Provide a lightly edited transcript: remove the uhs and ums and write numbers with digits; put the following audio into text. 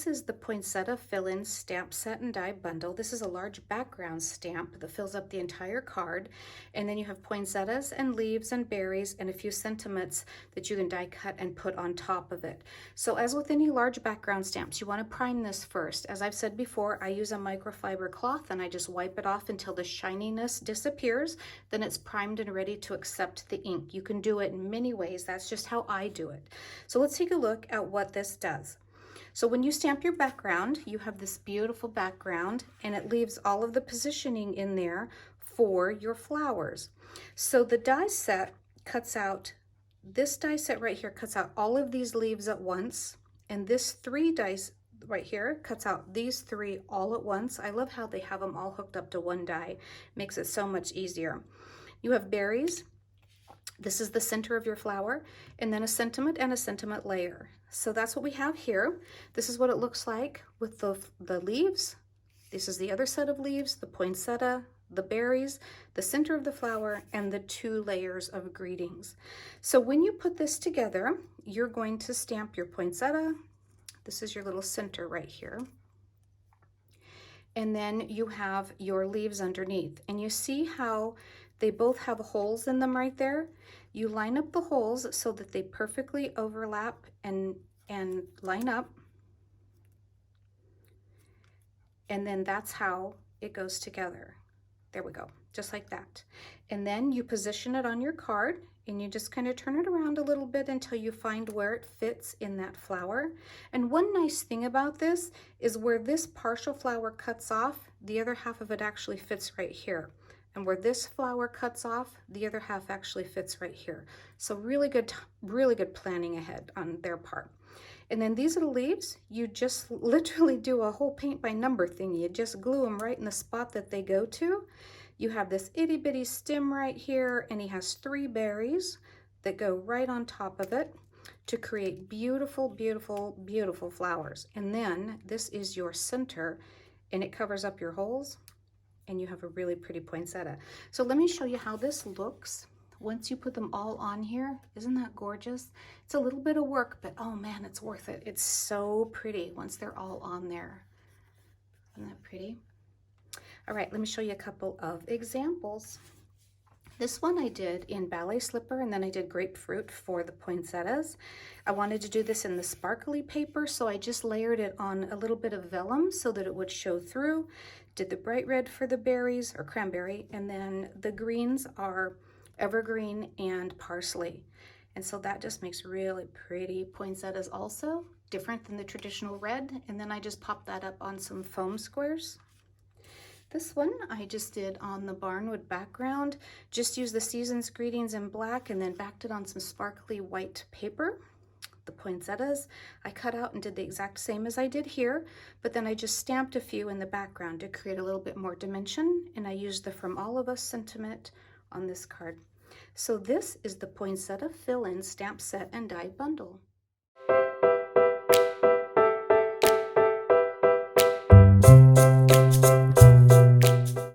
is the Poinsettia Fill-In Stamp Set and Die Bundle. This is a large background stamp that fills up the entire card. And then you have poinsettias and leaves and berries and a few sentiments that you can die cut and put on top of it. So as with any large background stamps, you want to prime this first. As I've said before, I use a microfiber cloth and I just wipe it off until the shininess disappears. Then it's primed and ready to accept the ink. You can do it in many ways. That's just how I do it. So let's take a look at what this does. So when you stamp your background, you have this beautiful background and it leaves all of the positioning in there for your flowers. So the die set cuts out, this die set right here cuts out all of these leaves at once, and this 3 dice right here cuts out these 3 all at once. I love how they have them all hooked up to one die. Makes it so much easier. You have berries. This is the center of your flower, and then a sentiment and a sentiment layer. So that's what we have here. This is what it looks like with the leaves. This is the other set of leaves, the poinsettia, the berries, the center of the flower, and the 2 layers of greetings. So when you put this together, you're going to stamp your poinsettia. This is your little center right here. And then you have your leaves underneath. And you see how they both have holes in them right there? You line up the holes so that they perfectly overlap and line up. And then that's how it goes together. There we go, just like that. And then you position it on your card and you just kind of turn it around a little bit until you find where it fits in that flower. And one nice thing about this is where this partial flower cuts off, the other half of it actually fits right here. And where this flower cuts off, the other half actually fits right here. So really good planning ahead on their part. And then these little leaves, you just literally do a whole paint by number thing. You just glue them right in the spot that they go to. You have this itty bitty stem right here, and he has 3 berries that go right on top of it to create beautiful, beautiful, beautiful flowers. And then this is your center, and it covers up your holes, and you have a really pretty poinsettia. So let me show you how this looks once you put them all on here. Isn't that gorgeous? It's a little bit of work, but oh man, it's worth it. It's so pretty once they're all on there. Isn't that pretty? All right, let me show you a couple of examples. This one I did in ballet slipper, and then I did grapefruit for the poinsettias. I wanted to do this in the sparkly paper, so I just layered it on a little bit of vellum so that it would show through. Did the bright red for the berries, or cranberry, and then the greens are evergreen and parsley. And so that just makes really pretty poinsettias also, different than the traditional red. And then I just popped that up on some foam squares. This one I just did on the barnwood background, just used the Season's Greetings in black and then backed it on some sparkly white paper. The poinsettias I cut out and did the exact same as I did here, but then I just stamped a few in the background to create a little bit more dimension, and I used the From All of Us sentiment on this card. So this is the Poinsettia Fill-In Stamp Set and Die Bundle.